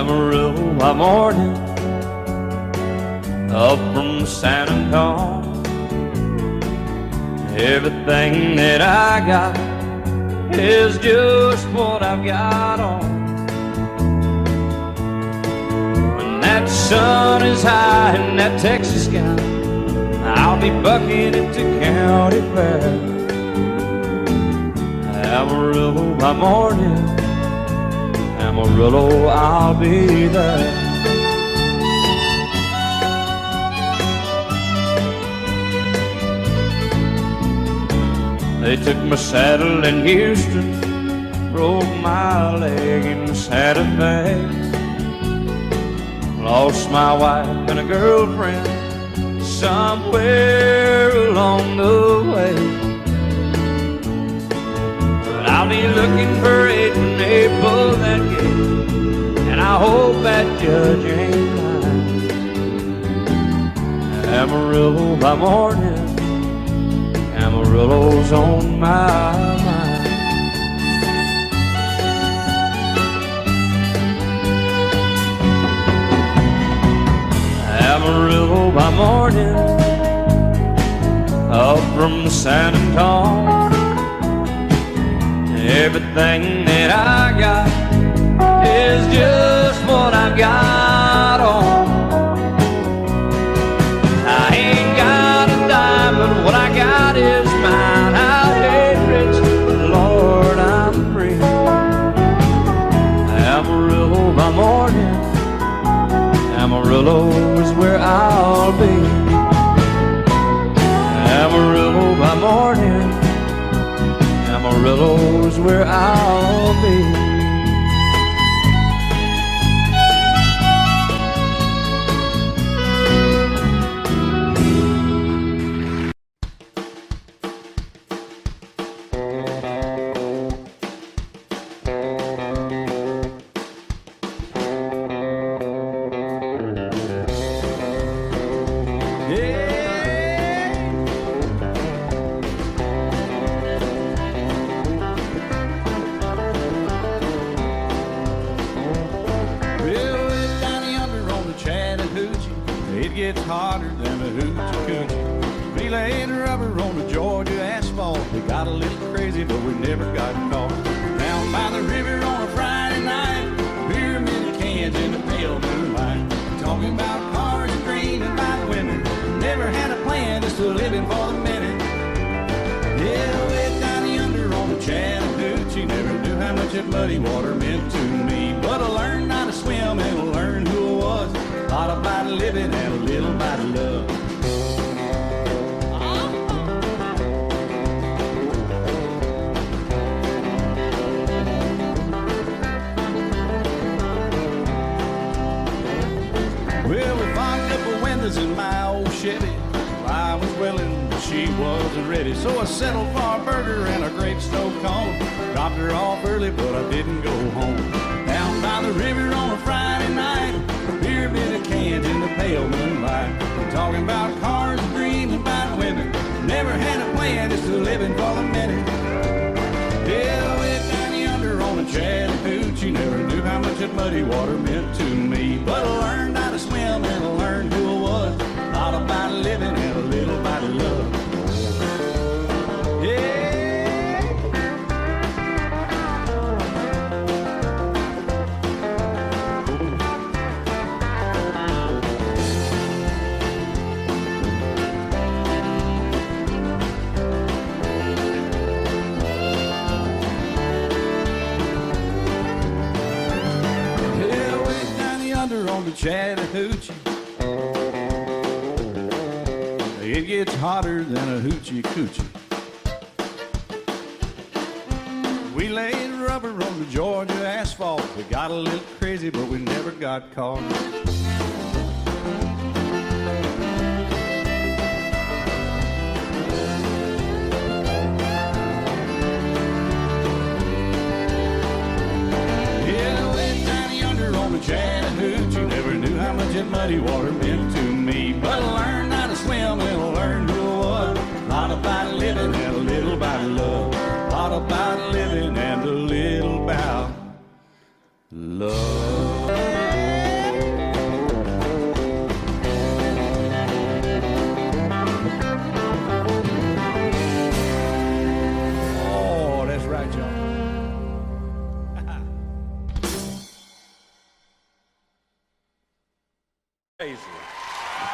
Amarillo by morning, up from San Antonio. Everything that I got is just what I've got on. When that sun is high in that Texas sky, I'll be bucking at the county fair. Amarillo by morning, Amarillo, I'll be there. They took my saddle in Houston, broke my leg in Santa Fe. Lost my wife and a girlfriend somewhere along the way. But I'll be looking for it when they pull that gate, and I hope that judge ain't lying. Amarillo by morning, Amarillo's on my mind. Amarillo by morning, up from San Antonio. Everything that I got is just what I've got on. I ain't got a dime, but what I got is mine. I ain't rich, but Lord, I'm free. Amarillo by morning, Amarillo is where I'll be. Amarillo by morning, Amarillo is where I'll be. It gets hotter than a hoochie coochie. We laid rubber on the Georgia asphalt. We got a little crazy, but we never got caught. Down by the river on a Friday night, pyramid of cans in the pale moonlight. Talking about cars and dreaming about women. Never had a plan, just living for the minute. Yeah, way down yonder on the Chattahoochee. Never knew how much that muddy water meant to me. But I learned how to swim and I learned who I was. A lot about living and a little about love. Well, we fogged up the windows in my old Chevy. I was willing, but she wasn't ready. So I settled for a burger and a grape snow cone. Dropped her off early, but I didn't go home. Down by the river on a Friday night, a pyramid of cans in the pale moonlight. We're talking about cars and dreaming about women. Never had a plan, just living for the minute. Yeah, way down yonder on the Chattahoochee. Never knew how much that muddy water meant to me. But I learned how to swim and I learned who I was. A lot about living and a little about love. Yeah. On the Chattahoochee, it gets hotter than a hoochie coochie. We laid rubber on the Georgia asphalt. We got a little crazy, but we never got caught. Yeah, way down yonder on the Chattahoochee. Never knew how much that muddy water meant to me. But I learned how to swim and I learned who I was. A lot about living and a little about love. A lot about living and a little about love.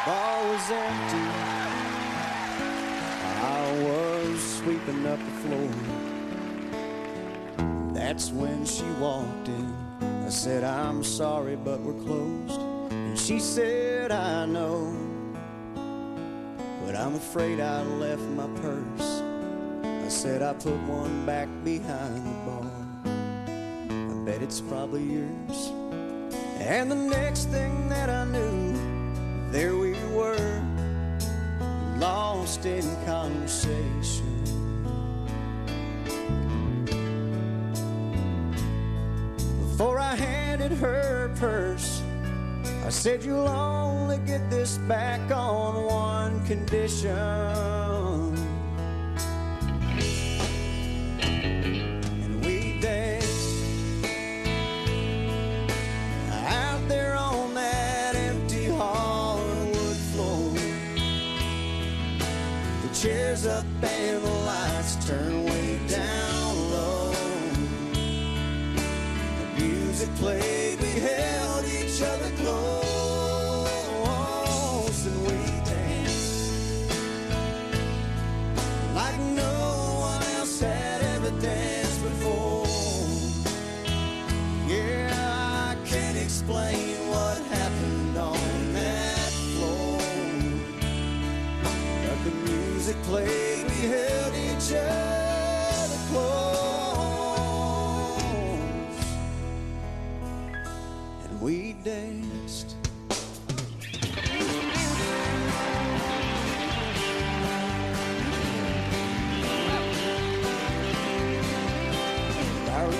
bar was empty. I was sweeping up the floor. That's when she walked in. I said, I'm sorry, but we're closed. And she said, I know, but I'm afraid I left my purse. I said, I put one back behind the bar. I bet it's probably yours. And the next thing that I knew, there we were, lost in conversation. Before I handed her purse, I said, you'll only get this back on one condition. And we danced out there on that empty hardwood floor. The chairs up and the lights turned way down low. The music played, we held each other close, and we danced like no one else had ever danced before. Yeah, I can't explain what happened on that floor, but the music played, we held each other close, and we danced.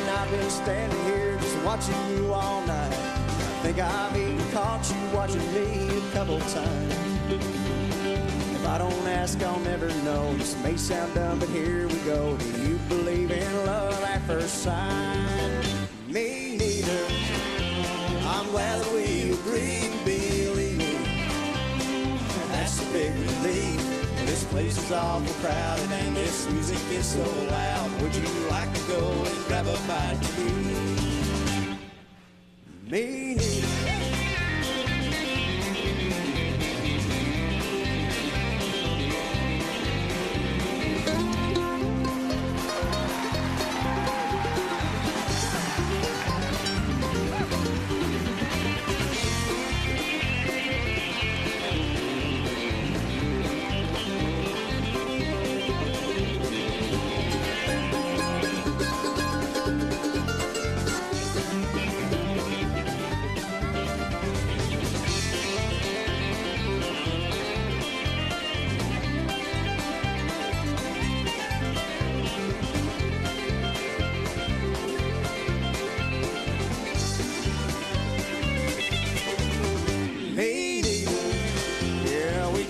I've been standing here just watching you all night. I think I've even caught you watching me a couple times. If I don't ask, I'll never know. This may sound dumb, but here we go. Do you believe in love at first sight? Me neither. I'm glad that we agreed to be illegal. That's a big relief. This place is awful crowded and this music is so loud. Would you like to go and grab a bite to eat? Me neither.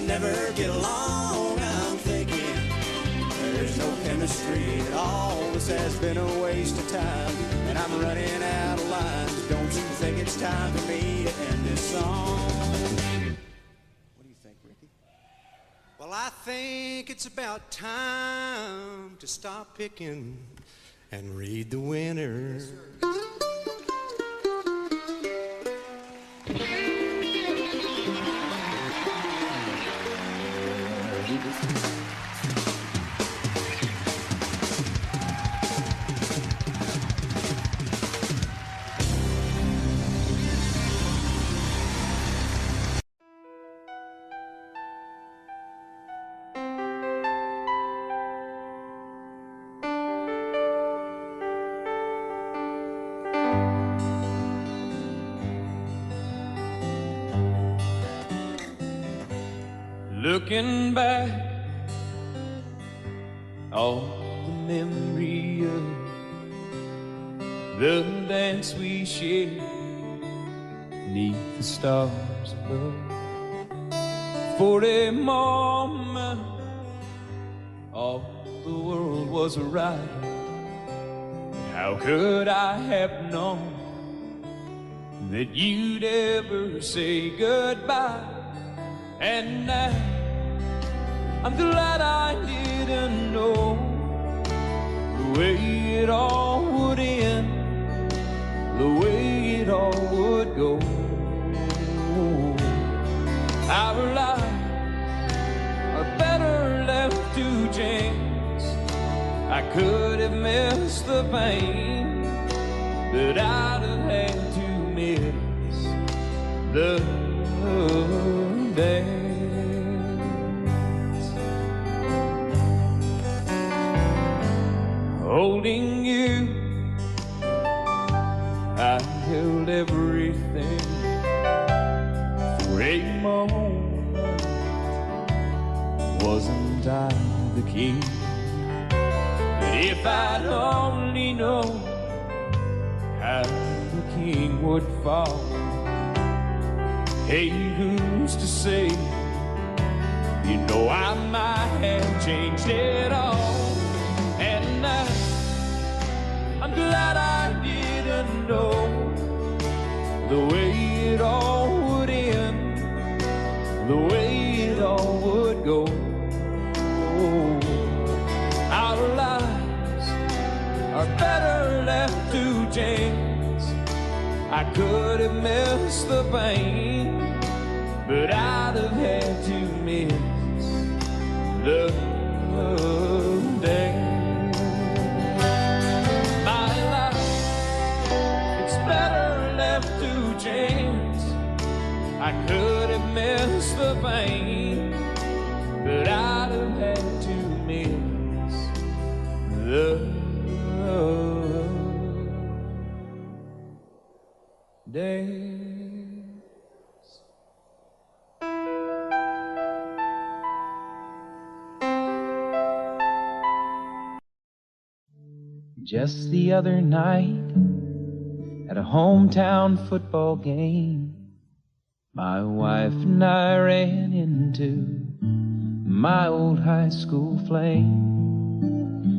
Never get along, I'm thinking. There's no chemistry at all. This has been a waste of time, and I'm running out of lines. Don't you think it's time for me to end this song? What do you think, Ricky? Well, I think it's about time to stop picking and read the winner. Yes, sir. Looking back, all the memory of the dance we shared neath the stars above. For a moment, all the world was right. How could I have known that you'd ever say goodbye? And now I'm glad I didn't know the way it all would end, the way it all would go. Our lives are better left to chance. I could have missed the pain, but I'd have had to miss the dance. Holding you, I held everything for a moment. Wasn't I the king? But if I'd only known how the king would fall, hey, who's to say? You know, I might have changed it all. And I'm glad I didn't know the way it all would end, the way it all would go. Our lives are better left to chance. I could have missed the pain, but I'd have had to miss the day. My life, it's better left to chance. I could have missed the pain, but I'd have had to miss the days. Just the other night, at a hometown football game, my wife and I ran into my old high school flame.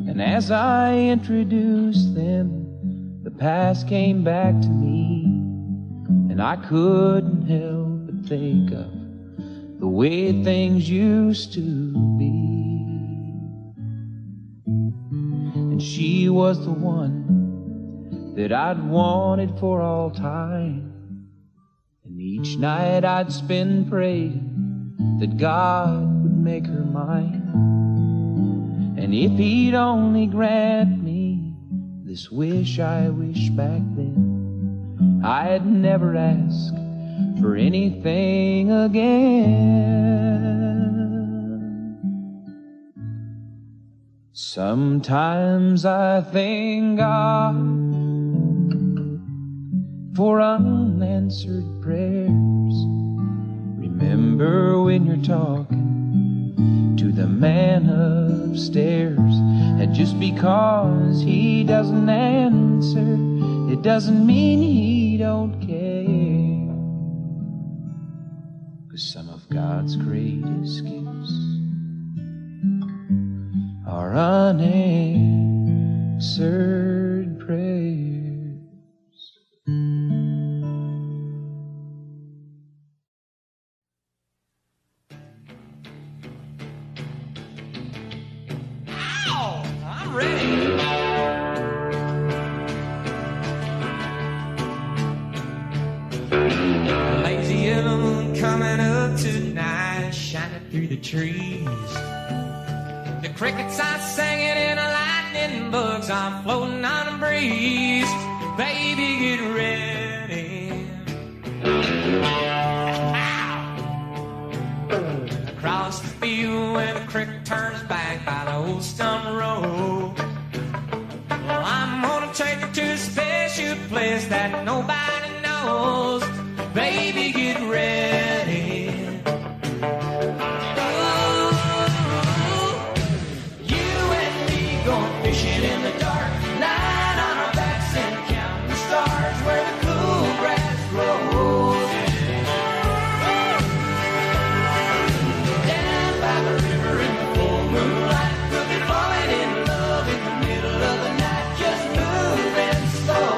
And as I introduced them, the past came back to me, and I couldn't help but think of the way things used to be. And she was the one that I'd wanted for all time, and each night I'd spend praying that God would make her mine. And if he'd only grant me this wish I wished back then, I'd never ask for anything again. Sometimes I thank God for unanswered prayers. Remember when you're talking to the man upstairs, and just because he doesn't answer, it doesn't mean he don't care. 'Cause some of God's greatest gifts are unanswered prayers. Ow! I'm ready. Lazy yellow moon coming up tonight, shining through the trees. The crickets are singing and the lightning bugs are floating on the breeze. Baby, get ready. Ow! Across the field where the creek turns back by the old stone road. Well, I'm gonna take you to a special place that nobody knows. Baby, get ready. Ooh, you and me going fishing in the dark, lying on our backs and counting the stars where the cool grass grows. Down by the river in the full moonlight, we'll be falling in love in the middle of the night, just moving slow.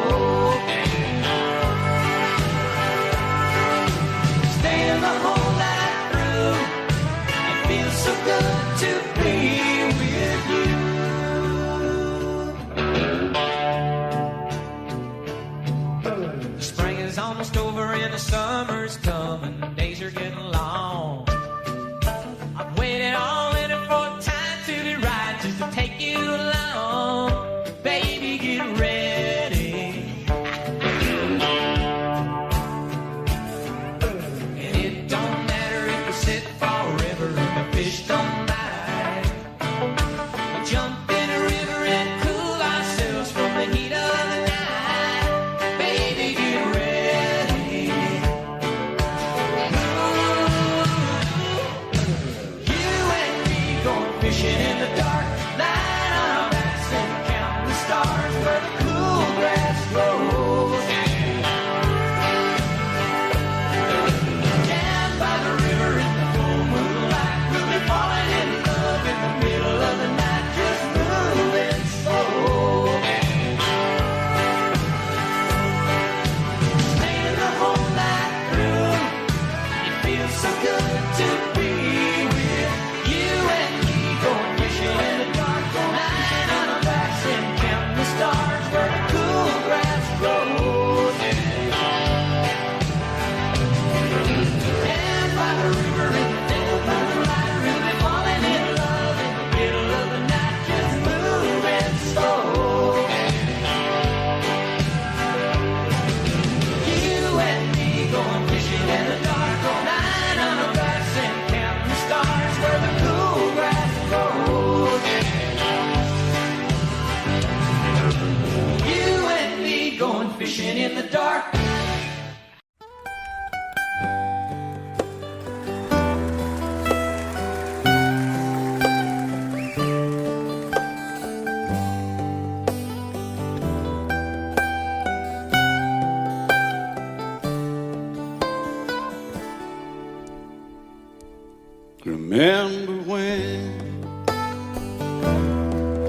Remember when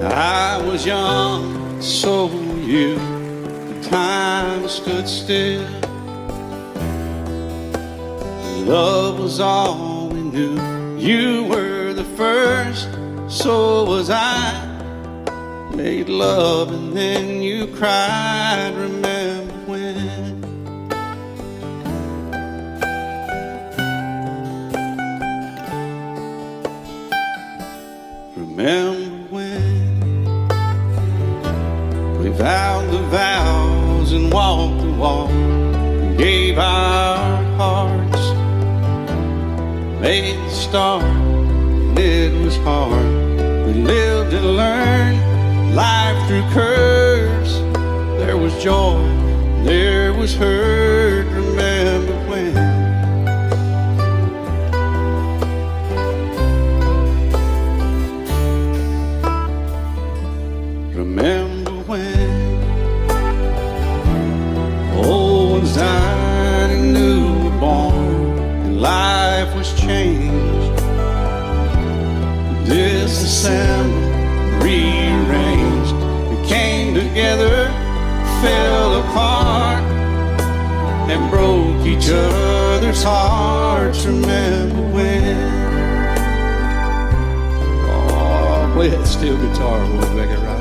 I was young, so were you. The time stood still. Love was all we knew. You were the first, so was I. Made love and then you cried. Remember when? Remember when we vowed the vows and walked the walk and gave our hearts, made the start, and it was hard. We lived and learned life through curves. There was joy, there was hurt. Remember when? Remember when old ones died and new were born and life was changed, disassembled, rearranged. We came together, fell apart, and broke each other's hearts. Remember when? Oh, play that steel guitar, we'll make it right.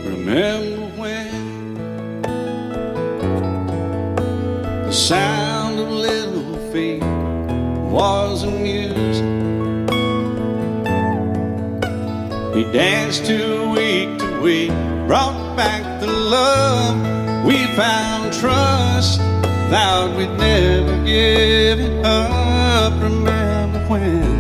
Remember when the sound of little feet was amusing? We danced to week, brought back the love. We found trust, vowed we'd never give it up. Remember when?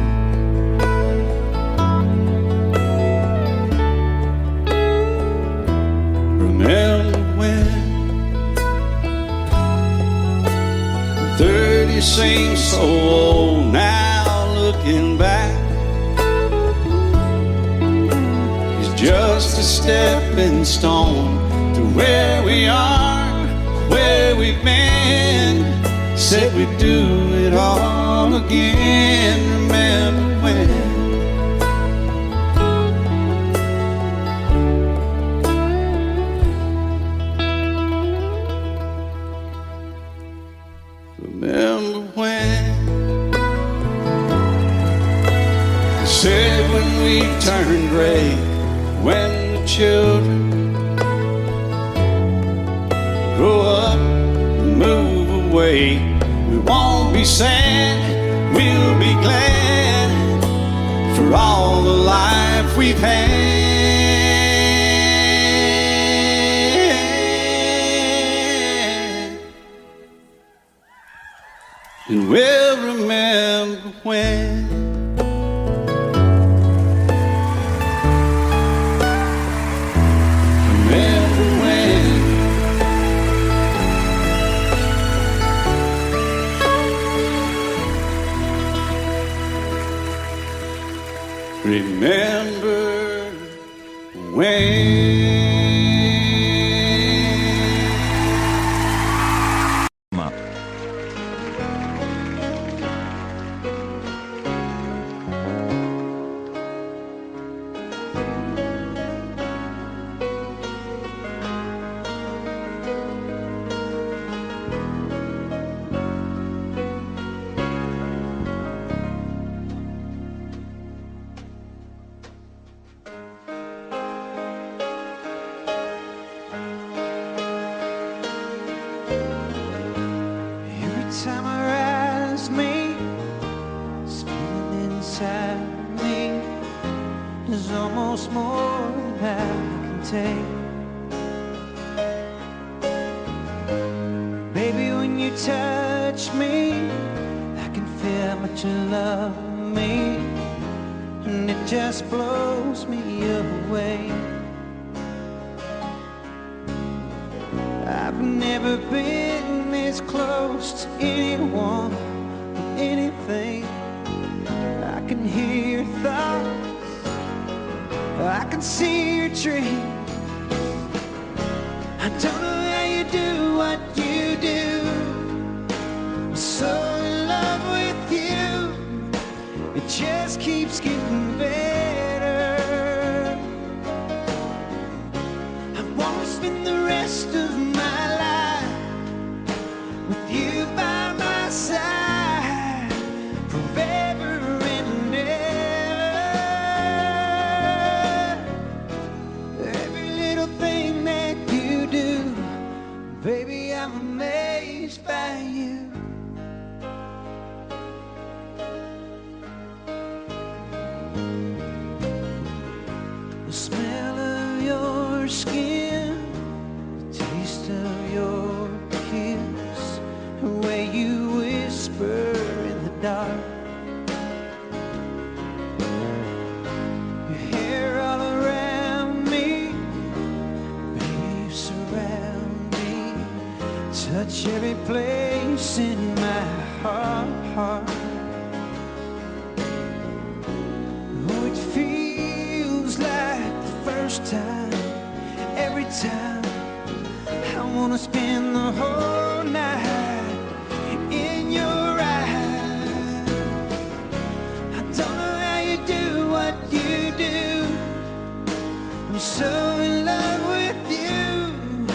Remember when 30 seems so old now, looking back. It's just a stepping stone to where we are, where we've been. Said we'd do it all again. Remember when? Remember when? Said when we turned gray, when the children grow up and move away, we won't be sad, we'll be glad for all the life we've had. And we'll remember when. Remember when. Remember when. Time arouse me, spinning inside me, there's almost more than I can take. Baby, when you touch me, how much you love me, and it just blows me away. I've never been this close to anyone or anything. I can hear your thoughts, I can see your dreams. I don't know how you do what you do. I'm so in love with you, it just keeps getting better. I wanna spend the rest of my life with you by my side, forever and ever. Every little thing that you do, baby, I'm amazed by you. The smell of your skin, the taste of your kiss, the way you whisper in the dark, your hair all around me, baby, you surround me, touch every place in my heart. Oh, it feels like the first time, every time. I wanna spend the whole night in your eyes. I don't know how you do what you do. I'm so in love with you,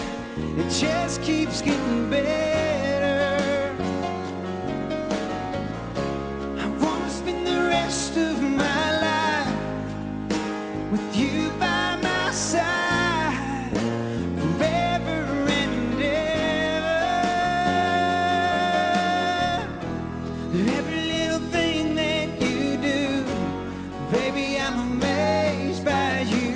it just keeps getting better. I wanna spend the rest of my life with you by my side, forever and ever. Every little thing that you do, baby, I'm amazed by you.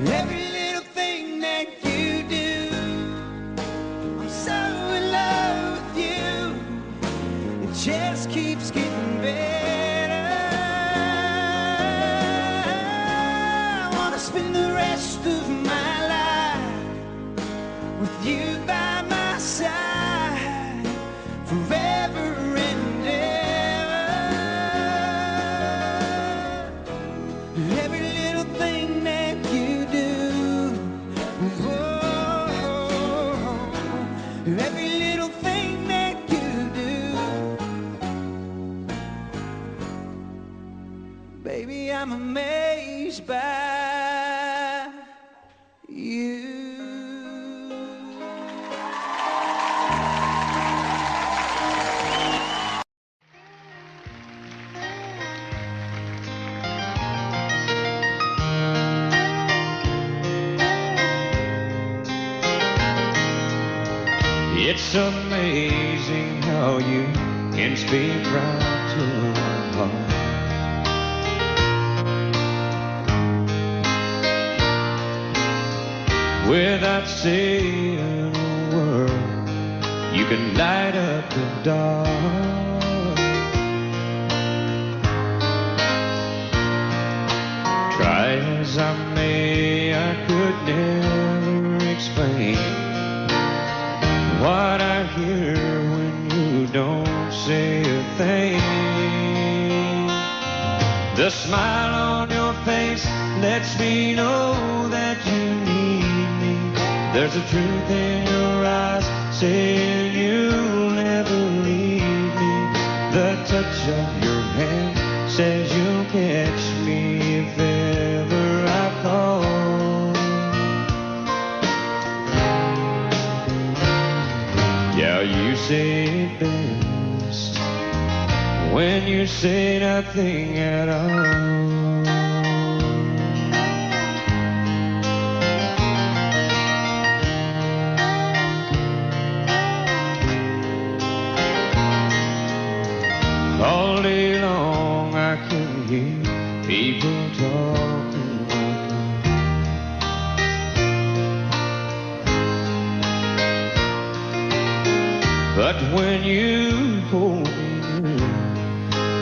Every little thing that you do, I'm so in love with you, it just keeps getting better. I wanna spend the rest of my life with you by my side, forever and ever. Every little thing that you do, whoa, every little thing that you do, baby, I'm amazed by you. It's amazing how you can speak right to my heart. Without saying a word, you can light up the dark. Try as I may, I could never explain what I hear when you don't say a thing. The smile on your face lets me know that you need me. There's a truth in your eyes saying you'll never leave me. The touch of your hand says you'll catch me if ever I call. Yeah, you say it best when you say nothing at all. All day long I can hear people talking. But when you hold me near,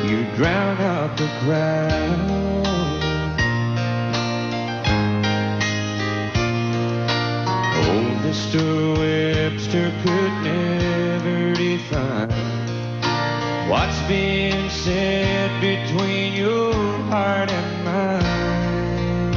you drown out the crowd. Oh, Mr. Webster could never define what's being said between your heart and mine.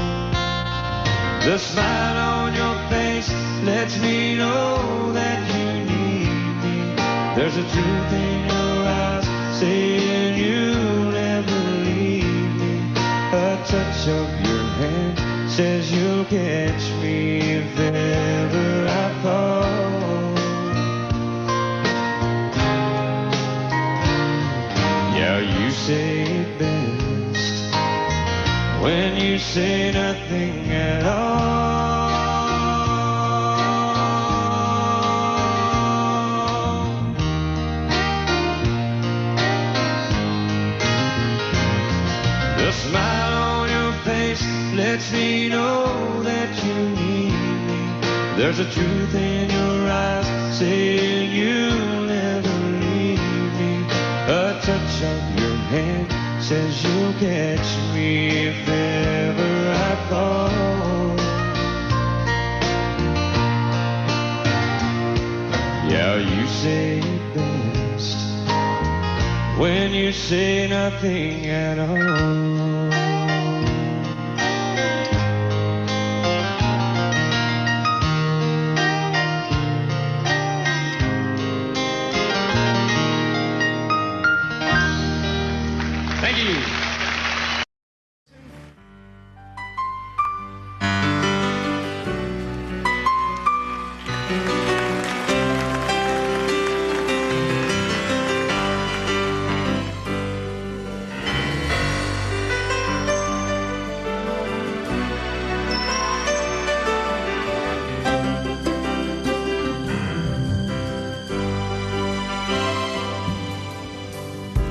The smile on your face lets me know that you need me. There's a truth in your eyes saying you'll never leave me. A touch of your hand says you'll catch me if ever I fall. Yeah, you say it best when you say nothing at all. The smile on your face lets me know that you need me. There's a truth in your eyes saying you'll never leave me. A touch of your hand says you'll catch me if ever I fall. Yeah, you say it best when you say nothing at all. Thank you.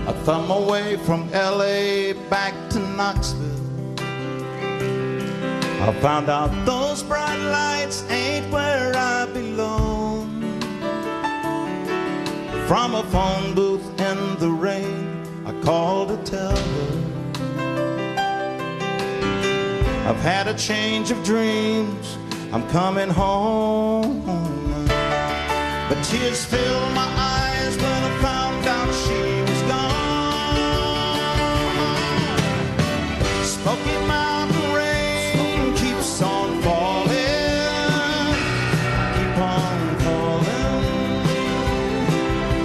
I thumb away from LA back to Knoxville. I found out those bright lights ain't where I belong. From a phone booth in the rain, I called to tell her I've had a change of dreams, I'm coming home. But tears filled my eyes when I found out she was gone. Smoky Mountain rain keeps on falling, keep on calling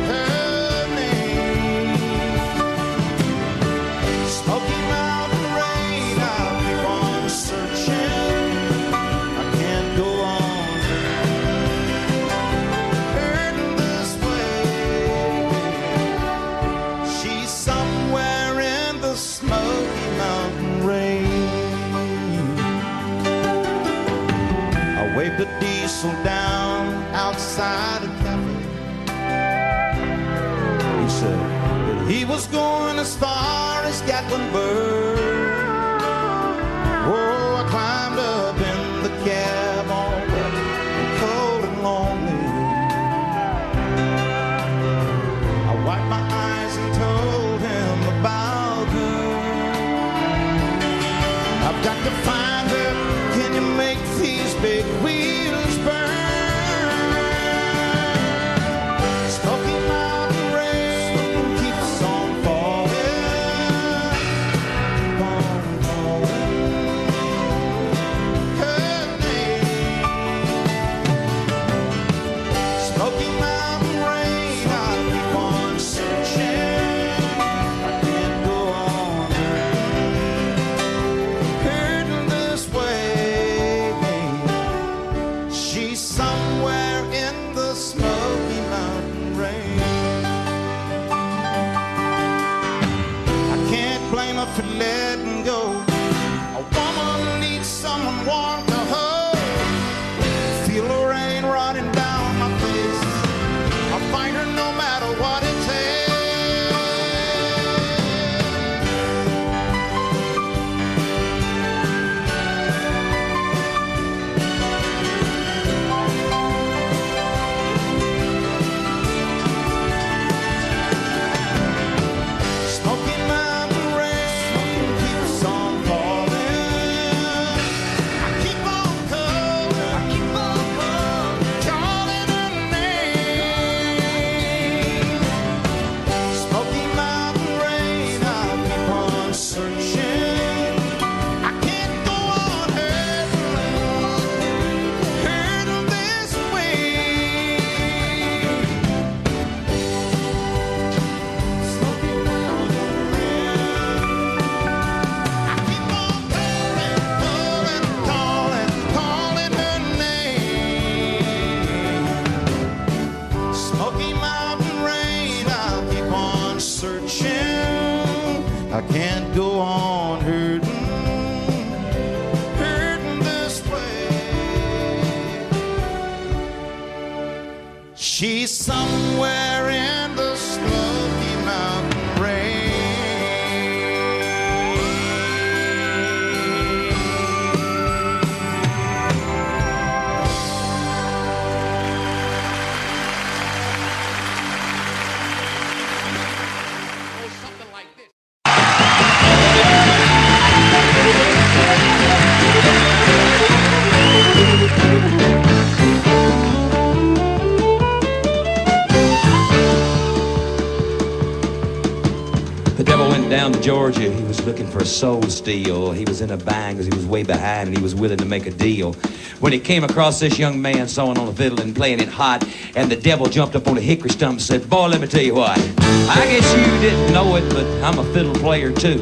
her name. Smoky Mountain rain, I'll keep on searching, I can't go on hurting this way. She's somewhere in the Smoky Mountain rain. I waved a diesel down outside a cafe. He said that he was going as far as Gatlinburg. Oh, I climbed up in the cab all wet and cold and lonely. I wiped my eyes and told him about her. I've got to find her. Can you make these big wheels burn? Smoky Mountain rain keeps on falling, keep on calling her name. Smoky Mountain rain, I'll keep on searching, I can't go on hurting this way. She's somewhere in the Smoky Mountain rain. I can't blame her for letting go. A woman needs someone warm to hold. Feel the rain running down my face. I'll find her no matter what it takes. I can't go on hurting this way. She's somewhere in the Smoky Mountain rain. The devil went down to Georgia. He was looking for a soul to steal. He was in a bind because he was way behind and he was willing to make a deal. When he came across this young man sawing on a fiddle and playing it hot, and the devil jumped up on a hickory stump and said, "Boy, let me tell you what. I guess you didn't know it, but I'm a fiddle player too.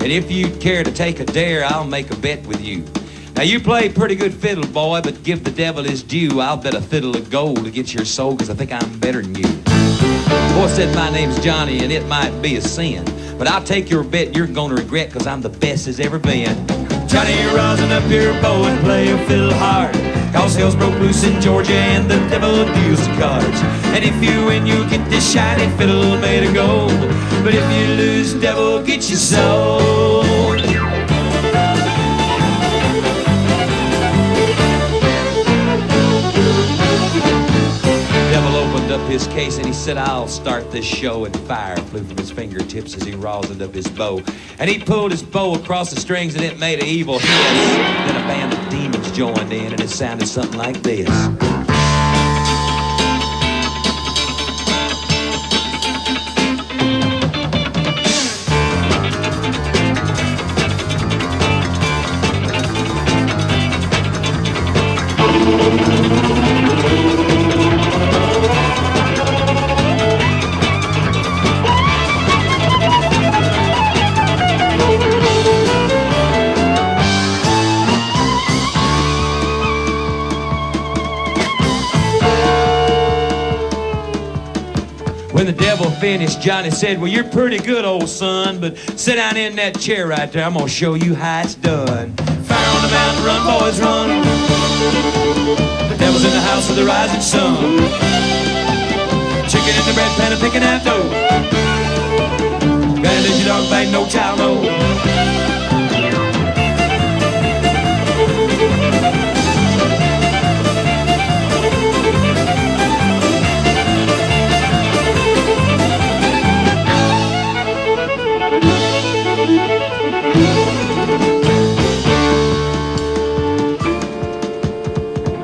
And if you'd care to take a dare, I'll make a bet with you. Now you play pretty good fiddle, boy, but give the devil his due. I'll bet a fiddle of gold against your soul because I think I'm better than you." The boy said, "My name's Johnny, and it might be a sin, but I'll take your bet you're gonna regret, cause I'm the best as ever been." Johnny, you're rising up here, boy, and play a fiddle hard, cause hell's broke loose in Georgia and the devil deals the cards. And if you win, you get this shiny fiddle made of gold, but if you lose, devil get your soul. Devil opened up his case and he said, "I'll start this show," and fire flew from his fingertips as he rosined up his bow. And he pulled his bow across the strings and it made an evil hiss. Then a band of demons joined in and it sounded something like this. When the devil finished, Johnny said, "Well, you're pretty good, old son, but sit down in that chair right there. I'm gonna show you how it's done. Fire on the mountain, run, boys, run. The devil's in the house of the rising sun. Chicken in the bread pan and picking out dough. Gotta let your dog bang, no child, no."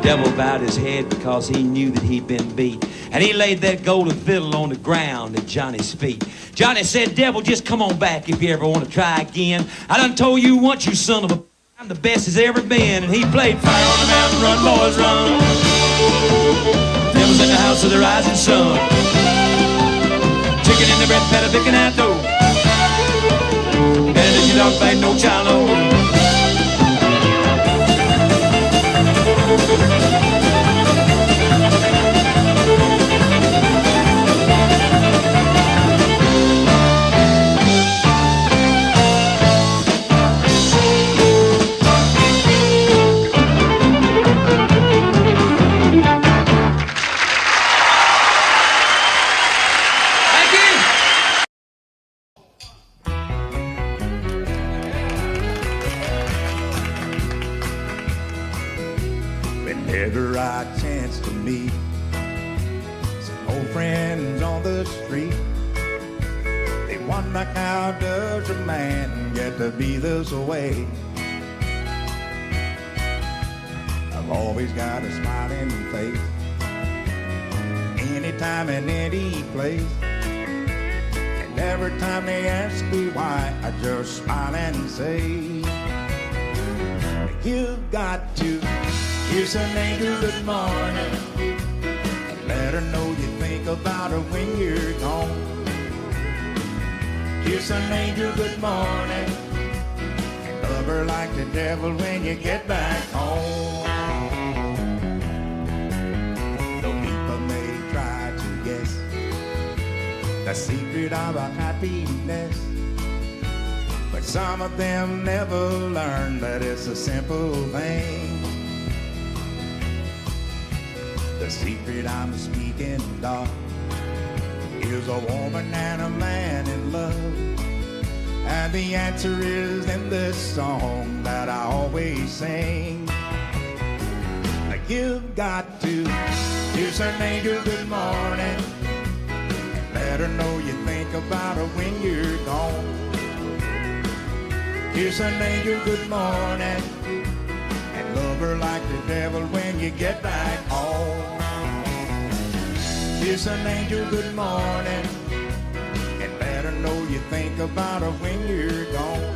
Devil bowed his head because he knew that he'd been beat, and he laid that golden fiddle on the ground at Johnny's feet. Johnny said, "Devil, just come on back if you ever want to try again. I done told you once, you son of a, I'm the best as ever been." And he played "Fire on the Mountain, Run, Boys, Run." Devil's in the house of the rising sun. Chicken in the bread pan, picking out dough. And if your dog bang, no child, no. Whenever I chance to meet some old friends on the street, they wonder, how does a man get to be this way? I've always got a smiling face, anytime and any place. And every time they ask me why, I just smile and say, "You've got to kiss an angel good morning and let her know you think about her when you're gone. Kiss an angel good morning and love her like the devil when you get back home." Though people may try to guess the secret of our happiness, but some of them never learn that it's a simple thing. The secret I'm speaking of is a woman and a man in love. And the answer is in this song that I always sing. You've got to kiss an angel good morning, let her know you think about her when you're gone. Kiss an angel good morning and love her like the devil when you get back home. Kiss an angel good morning and let her know you think about her when you're gone.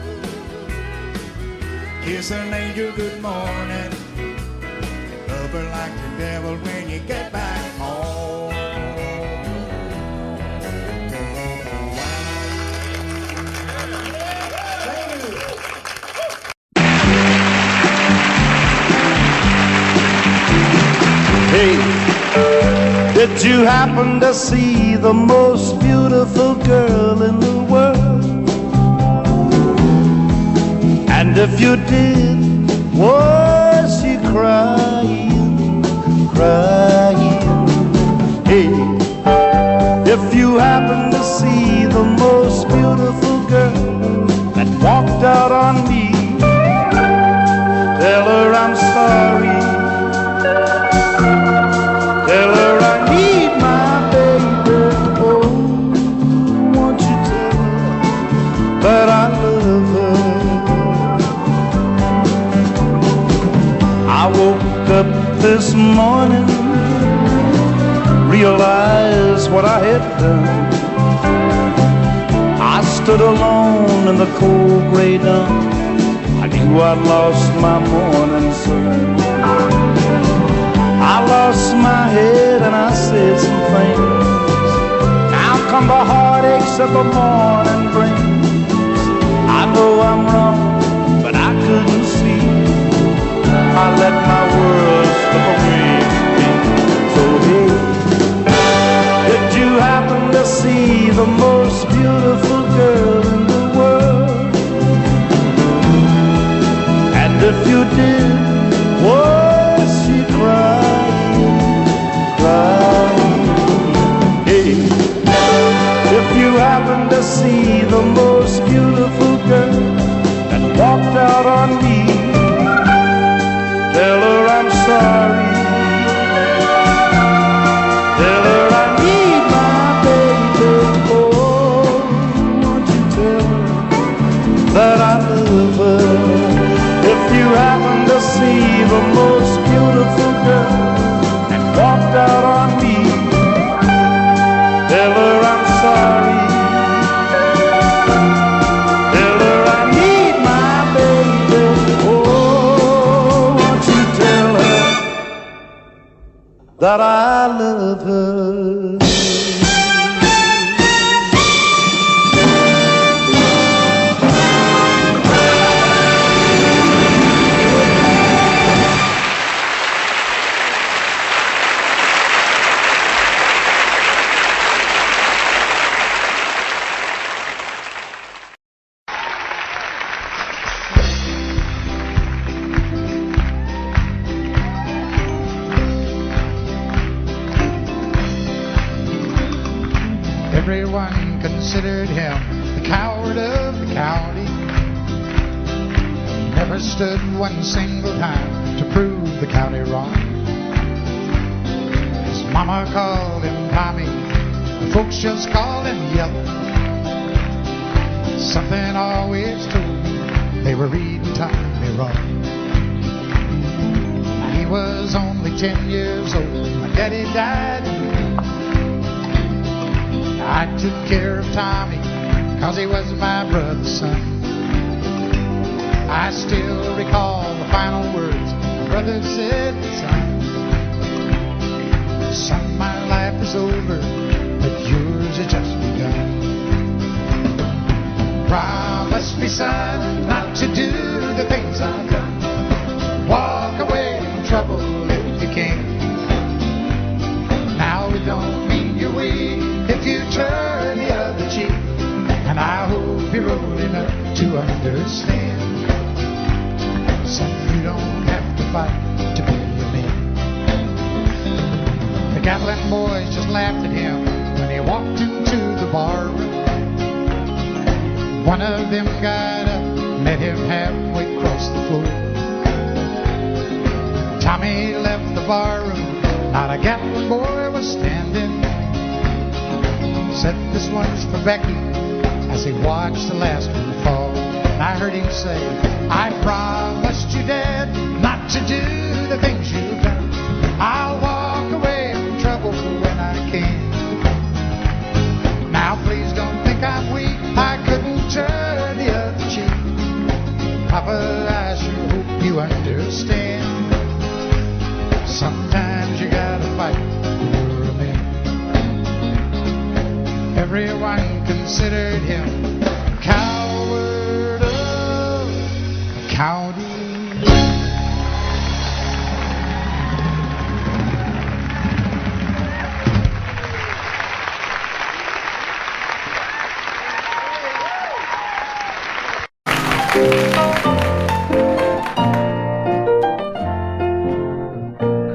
Kiss an angel good morning, love her like the devil when you get back home. Hey, did you happen to see the most beautiful girl in the world? And if you did, was she crying, crying? Hey, if you happen to see the most beautiful girl that walked out on me, tell her I'm sorry. Tell her I need my baby. Oh, won't you tell her that I love her? I woke up this morning, realized what I had done. I stood alone in the cold gray dawn. I knew I'd lost my morning sun. I lost my head and I said some things. Now come the heartaches that the morning brings. I know I'm wrong, but I couldn't see. I let my world slip away from me. So hey, did you happen to see the most beautiful girl in the world? And if you did, was she crying, crying? Hey, if you happen to see the most beautiful girl that walked out on me, tell her I'm sorry. Tell her I need my baby. Oh, won't you tell her that I love her? If you happen to see the most beautiful girl that walked out on me, tell her I'm sorry. Tell her I need my baby. Oh, won't you tell her that I love her? Everyone considered him the coward of the county. Never stood one single time to prove the county wrong. His mama called him Tommy, the folks just called him Yellow. Something always told me they were reading Tommy wrong. He was only 10 years old, my daddy died. I took care of Tommy, 'cause he was my brother's son. I still recall the final words my brother said, son, my life is over, but yours has just begun. Promise me, son, not to do the things I've done. Walk away from trouble if you can. Now it don't mean you're weak if you turn the other cheek, and I hope you you're old enough to understand. Son, you don't have to fight to be a man. The Gatlin boys just laughed at him when he walked into the bar room. One of them got up, met him halfway across the floor. Tommy left the bar room, not a Gatlin boy was standing. Said, this one's for Becky, as he watched the last one fall. And I heard him say, I promised you, Dad, not to do the things you've done. I'll walk away from trouble when I can. Now please don't think I'm weak, I couldn't turn the other cheek. Papa, I sure hope you understand. Sometimes you gotta fight for a man. Everyone considered him coward of the county.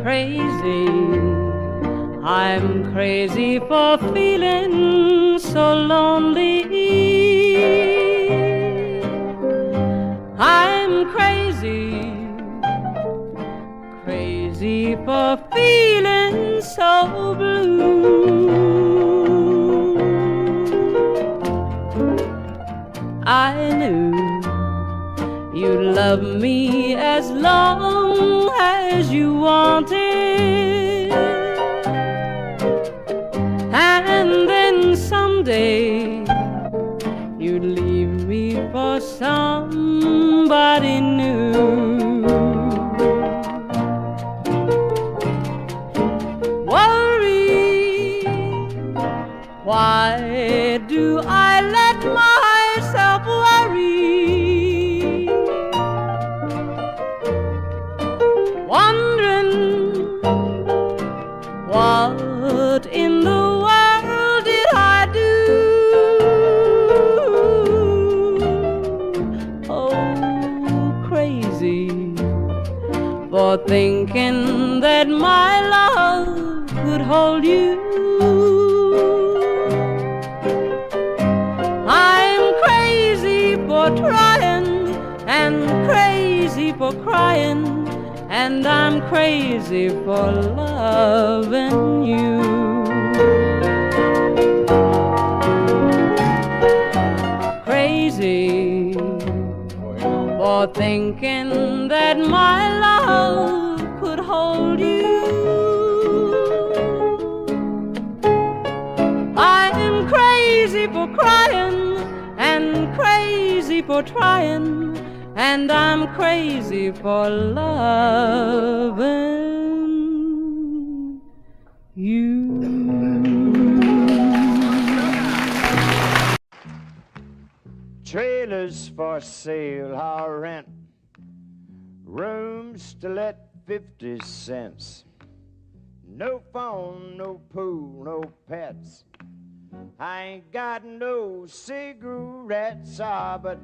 Crazy, I'm crazy for feeling so lonely. I'm crazy, crazy for feeling so blue. I knew you'd love me as long as you wanted, and then someday you'd leave me for somebody new. Worry, why do I let myself worry? Wondering what in the world did I do? Oh, crazy for thinking that my love could hold you. I'm crazy for trying and crazy for crying, and I'm crazy for loving you. Crazy for thinking that my love could hold you. I'm crazy for crying and crazy for trying, and I'm crazy for loving you. Trailers for sale or rent, rooms to let 50 cents. No phone, no pool, no pets. I ain't got no cigarettes, but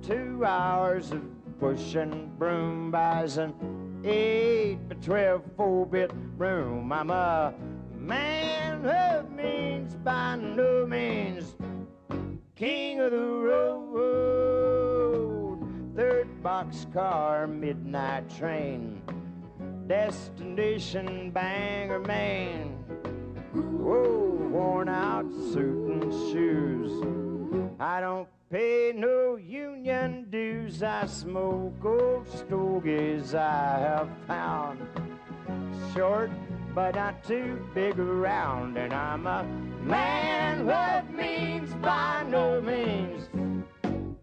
2 hours of pushing broom buys an 8 by 12 4-bit room. I'm a man of means by no means, king of the road. 3rd boxcar, midnight train, destination Bangor, Maine. Whoa, worn out suit and shoes. I don't pay no union dues. I smoke old stogies I have found, short but not too big around. And I'm a man of means by no means,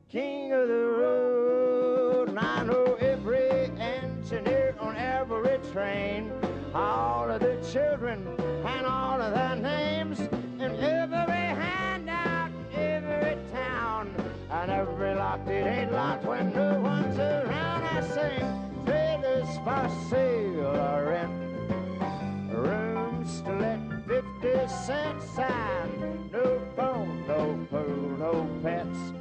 king of the road. And I know every engineer on every train, all of the children and all of their names, and every handout in every town, and every lock that ain't locked when no one's around. I sing trailers for sale or rent, rooms to let 50 cents sign. No phone, no pool, no pets.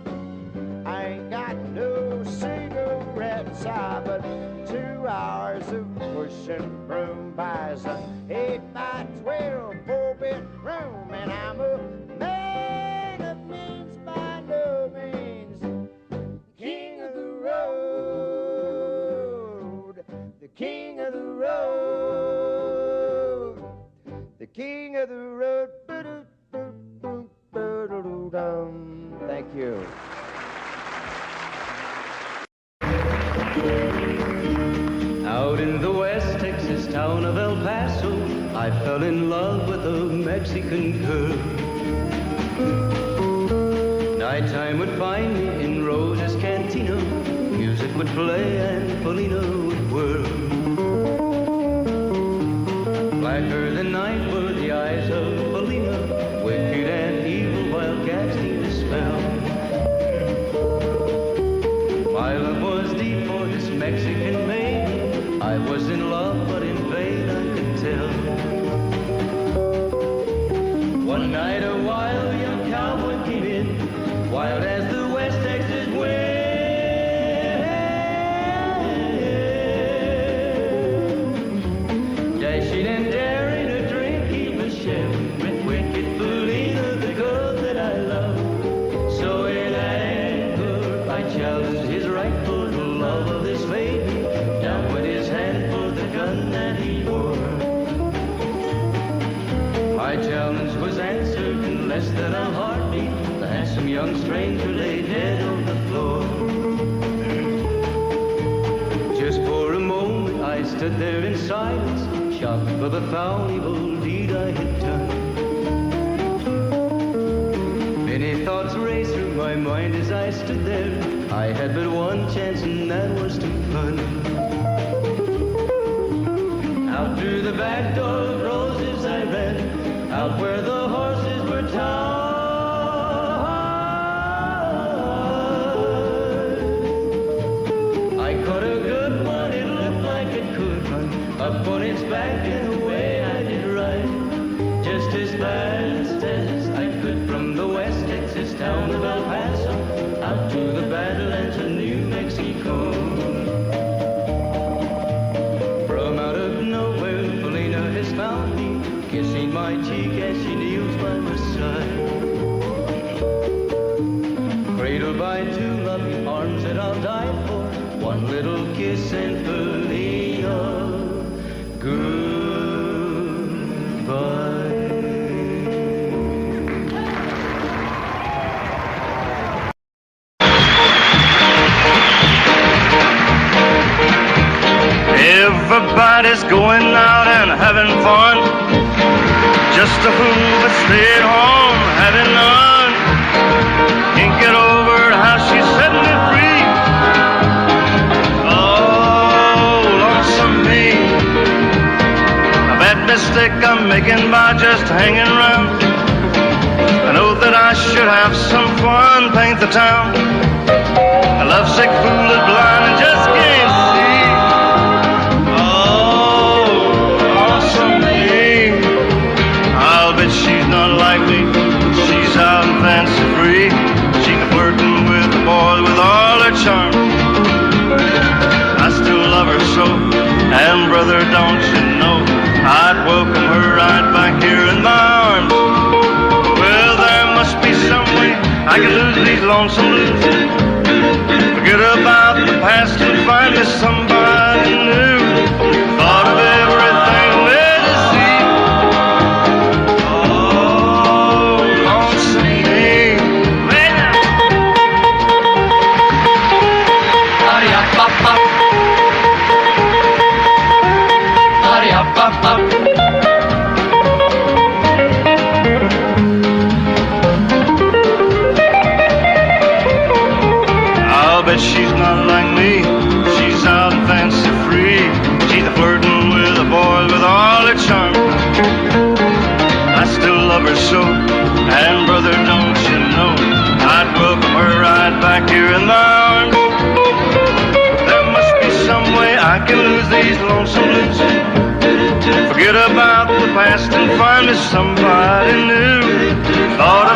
I ain't got no cigarettes, but 2 hours of pushing broom buys a 8x12 4-bedroom, and I'm a man of means by no means, king of the road, the king of the road, the king of the road. Thank you. Out in the West Texas town of El Paso, I fell in love with a Mexican girl. Nighttime would find me in Rose's Cantina. Music would play and Felina would whirl. Blacker than night were the eyes of Felina, wicked and evil while cats need a spell. My love was deep for this Mexican maid. I was in love, but in vain I could tell. One night a wild young cowboy came in, wild as the West Texas wind. Dashing and daring to drink he was sharing with wicked Felina, the girl that I love. So in anger I challenged his right for the love of this lady. Down went his hand for the gun that he wore. My challenge was answered in less than a heartbeat. The handsome young stranger lay dead on the floor. Just for a moment I stood there in silence, shocked for the foul evil deed I had done. Many thoughts raced through my mind as I stood there. I had but one chance and that was to run. Out through the back door of Roses I ran, out where the horses were tied. I caught a good one, it looked like it could run, up on its back and away I did ride. Just as fast as I could from the West Texas town of El Paso, out to the Badlands of New Mexico. From out of nowhere, Felina has found me, kissing my cheek as she kneels by my side. Cradled by two loving arms that I'll die for, one little kiss and Felina, goodbye. Everybody's going out and having fun. Just a fool that stayed home having none. Can't get over how she's setting it free. Oh, lonesome me. A bad mistake I'm making by just hanging around. I know that I should have some fun, paint the town. A lovesick fool is blind and just can't see. She's not like me, she's out and fancy free. She can flirting with the boys with all her charm. I still love her so, and brother, don't you know, I'd welcome her right back here in my arms. Well, there must be some way I can lose these lonesome blues. Forget about the past and find me somebody new. Thought of everything there to see. I'll bet she's not like me. She's out and fancy free. She's flirting with a boy with all her charm. I still love her so, and brother, don't you know, I'd welcome her right back here in my arms. There must be some way I can lose these lonesome blues. Forget about the past and find me somebody new. Thought